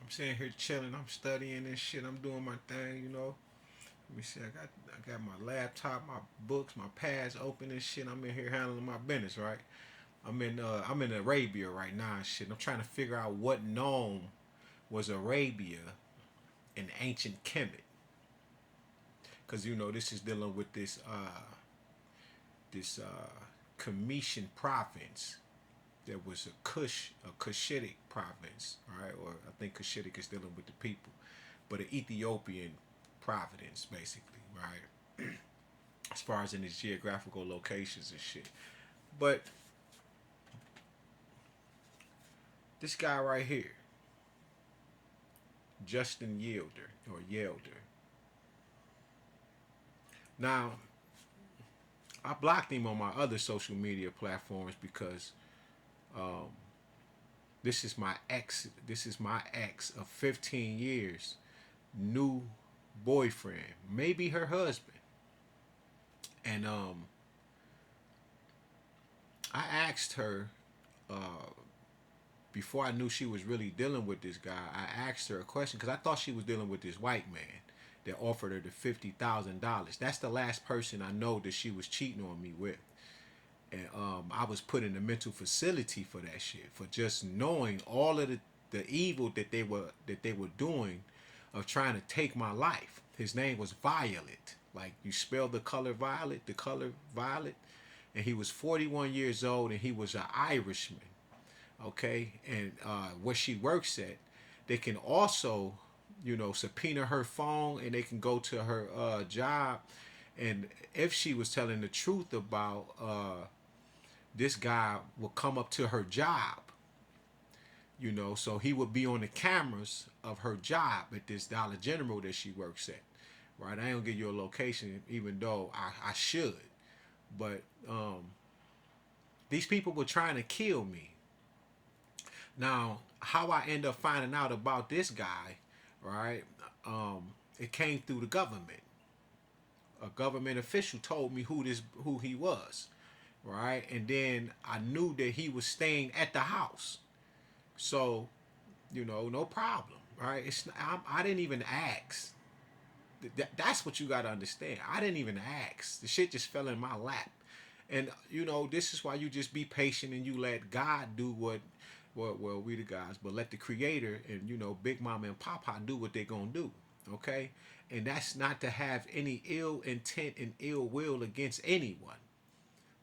I'm sitting here chilling. I'm studying and shit. I'm doing my thing, you know. Let me see. I got my laptop, my books, my pads open and shit. I'm in here handling my business, right? I'm in Arabia right now and shit. I'm trying to figure out what nome was Arabia in ancient Kemet, because you know this is dealing with this Cometian province. There was a Cushitic province, all right, or I think Cushitic is dealing with the people, but an Ethiopian province, basically, right? As far as in its geographical locations and shit. But this guy right here, Justin Yelder or Yelder. Now, I blocked him on my other social media platforms because um, this is my ex. This is my ex of 15 years, new boyfriend, maybe her husband. And I asked her uh, before I knew she was really dealing with this guy. I asked her a question because I thought she was dealing with this white man that offered her the $50,000. That's the last person I know that she was cheating on me with. And I was put in a mental facility for that shit, for just knowing all of the evil that they were doing of trying to take my life. His name was Violet, like you spell the color violet, and he was 41 years old, and he was an Irishman. Okay, and where she works at, they can also, you know, subpoena her phone, and they can go to her job, and if she was telling the truth about this guy will come up to her job, you know, so he would be on the cameras of her job at this Dollar General that she works at, right? I don't give you a location, even though I should, but these people were trying to kill me. Now, how I end up finding out about this guy, right? It came through the government. A government official told me who he was, right? And then I knew that he was staying at the house. So, you know, no problem, right? I didn't even ask. That's what you got to understand. I didn't even ask. The shit just fell in my lap. And you know, this is why you just be patient and you let God do well, we the guys, but let the Creator and you know Big Mama and Papa do what they gonna do, okay? And that's not to have any ill intent and ill will against anyone,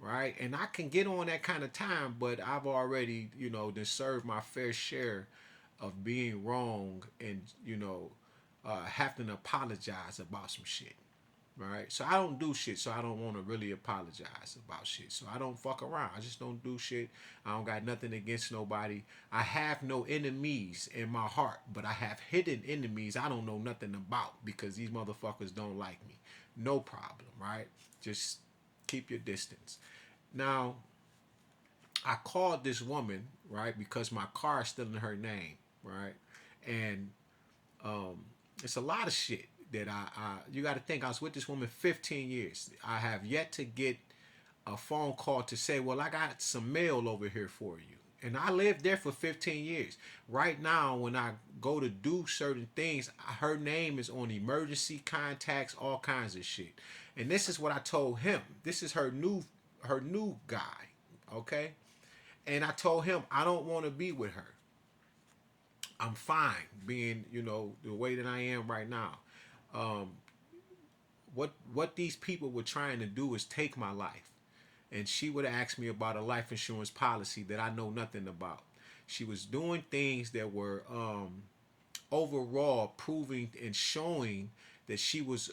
right? And I can get on that kind of time, but I've already, you know, then served my fair share of being wrong and, you know, having to apologize about some shit, right? So I don't do shit, so I don't want to really apologize about shit. So I don't fuck around. I just don't do shit. I don't got nothing against nobody. I have no enemies in my heart, but I have hidden enemies I don't know nothing about because these motherfuckers don't like me. No problem, right? Just keep your distance. Now, I called this woman, right, because my car is still in her name, right? And um, it's a lot of shit that I you got to think I was with this woman 15 years. I have yet to get a phone call to say, well, I got some mail over here for you. And I lived there for 15 years. Right now, when I go to do certain things, her name is on emergency contacts, all kinds of shit. And this is what I told him. This is her new guy, okay? And I told him I don't want to be with her. I'm fine being, you know, the way that I am right now. Um, what these people were trying to do is take my life. And she would ask me about a life insurance policy that I know nothing about. She was doing things that were overall proving and showing that she was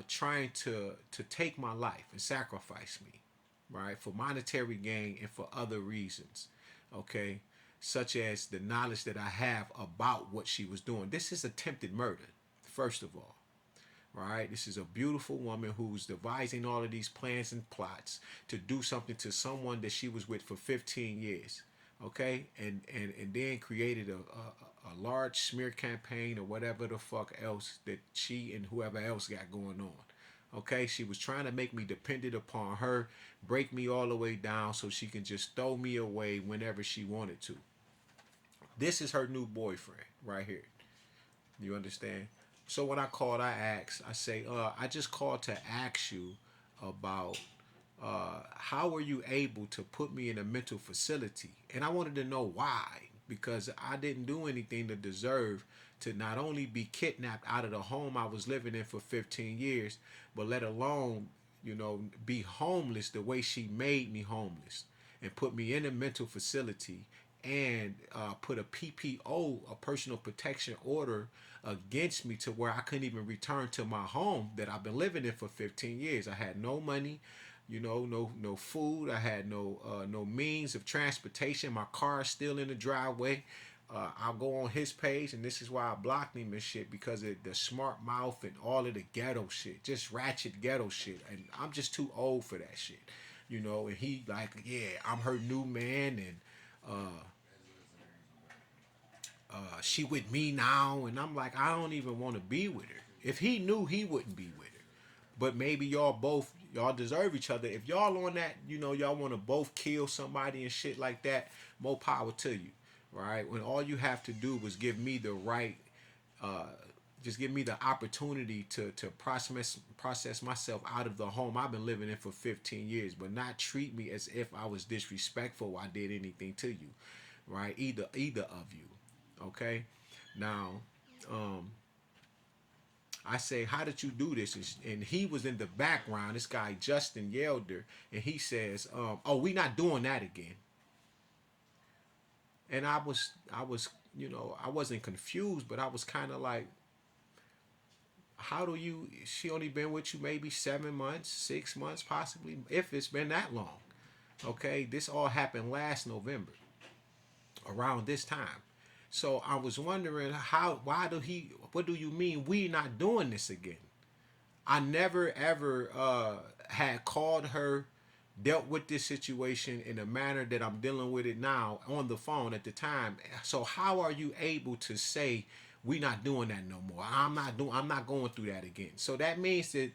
trying to take my life and sacrifice me, right, for monetary gain and for other reasons, okay, such as the knowledge that I have about what she was doing. This is attempted murder, first of all. Right, this is a beautiful woman who's devising all of these plans and plots to do something to someone that she was with for 15 years, okay, and then created a large smear campaign or whatever the fuck else that she and whoever else got going on. Okay, she was trying to make me dependent upon her, break me all the way down so she can just throw me away whenever she wanted to. This is her new boyfriend right here. You understand? So when I called, I asked, I say, I just called to ask you about how were you able to put me in a mental facility? And I wanted to know why, because I didn't do anything to deserve to not only be kidnapped out of the home I was living in for 15 years, but let alone, be homeless the way she made me homeless and put me in a mental facility and put a PPO, a personal protection order, against me to where I couldn't even return to my home that I've been living in for 15 years. I had no money, no food. I had no means of transportation. My car is still in the driveway. I'll go on his page, and this is why I blocked him and shit, because of the smart mouth and all of the ghetto shit, just ratchet ghetto shit, and I'm just too old for that shit, And he like, yeah, I'm her new man, and she with me now, and I'm like, I don't even want to be with her. If he knew, he wouldn't be with her. But maybe y'all deserve each other. If y'all on that, y'all want to both kill somebody and shit like that, more power to you, right? When all you have to do was give me the right, uh, just give me the opportunity to process myself out of the home I've been living in for 15 years, but not treat me as if I was disrespectful or I did anything to you, right? Either of you, okay? Now, um, I say, how did you do this? And he was in the background, this guy Justin Yelder, and he says, "Oh, we not doing that again." And I was, I wasn't confused, but I was kind of like, how do you? She only been with you maybe 7 months, 6 months, possibly, if it's been that long. Okay, this all happened last November, around this time. So I was wondering why do he? What do you mean we not doing this again? I never ever had called her, dealt with this situation in a manner that I'm dealing with it now on the phone at the time. So how are you able to say we not doing that no more? I'm not going through that again. So that means that,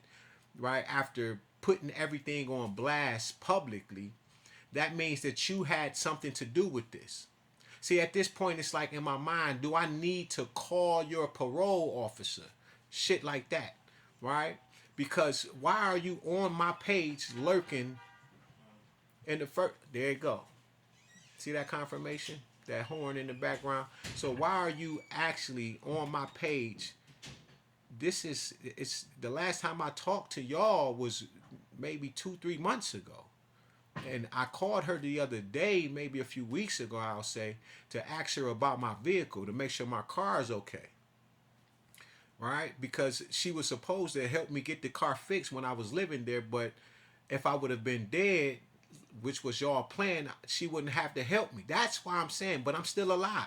right after putting everything on blast publicly, that means that you had something to do with this. See, at this point, it's like in my mind, do I need to call your parole officer? Shit like that, right? Because why are you on my page lurking in the first? There you go. See that confirmation? That horn in the background. So why are you actually on my page? It's the last time I talked to y'all was maybe 2, 3 months ago. And I called her the other day, maybe a few weeks ago, I'll say, to ask her about my vehicle, to make sure my car is okay. Right? Because she was supposed to help me get the car fixed when I was living there, but if I would have been dead, which was y'all plan, she wouldn't have to help me. That's why I'm saying, but I'm still alive.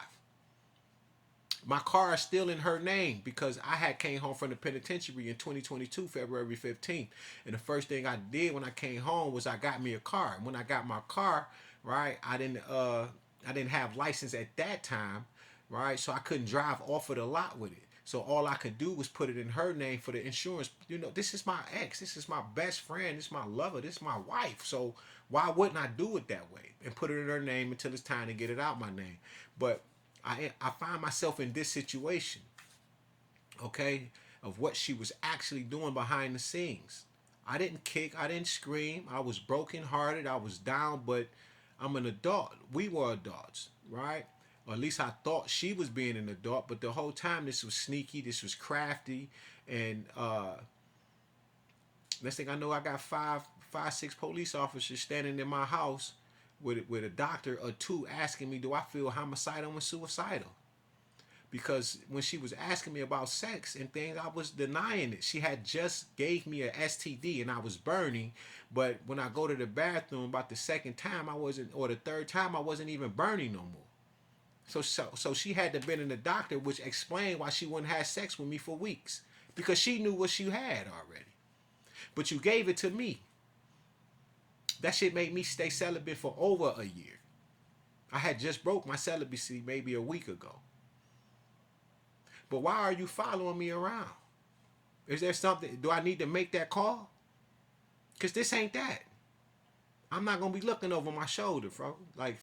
My car is still in her name because I had came home from the penitentiary in 2022, February 15th. And the first thing I did when I came home was I got me a car. And when I got my car, right, I didn't have license at that time, right? So I couldn't drive off of the lot with it. So all I could do was put it in her name for the insurance. This is my ex. This is my best friend. This is my lover. This is my wife. So why wouldn't I do it that way and put it in her name until it's time to get it out my name? But I find myself in this situation, okay, of what she was actually doing behind the scenes. I didn't kick, I didn't scream, I was brokenhearted, I was down, but I'm an adult. We were adults, right? Or at least I thought she was being an adult, but the whole time this was sneaky, this was crafty, and next thing I know, I got six police officers standing in my house with a doctor or two asking me, do I feel homicidal and suicidal? Because when she was asking me about sex and things, I was denying it. She had just gave me a STD and I was burning, but when I go to the bathroom about the second time, I wasn't, or the third time, I wasn't even burning no more. So she had to been in the doctor, which explained why she wouldn't have sex with me for weeks, because she knew what she had already. But you gave it to me. That shit made me stay celibate for over a year. I had just broke my celibacy maybe a week ago. But why are you following me around? Is there something? Do I need to make that call? Because this ain't that. I'm not going to be looking over my shoulder, bro. Like,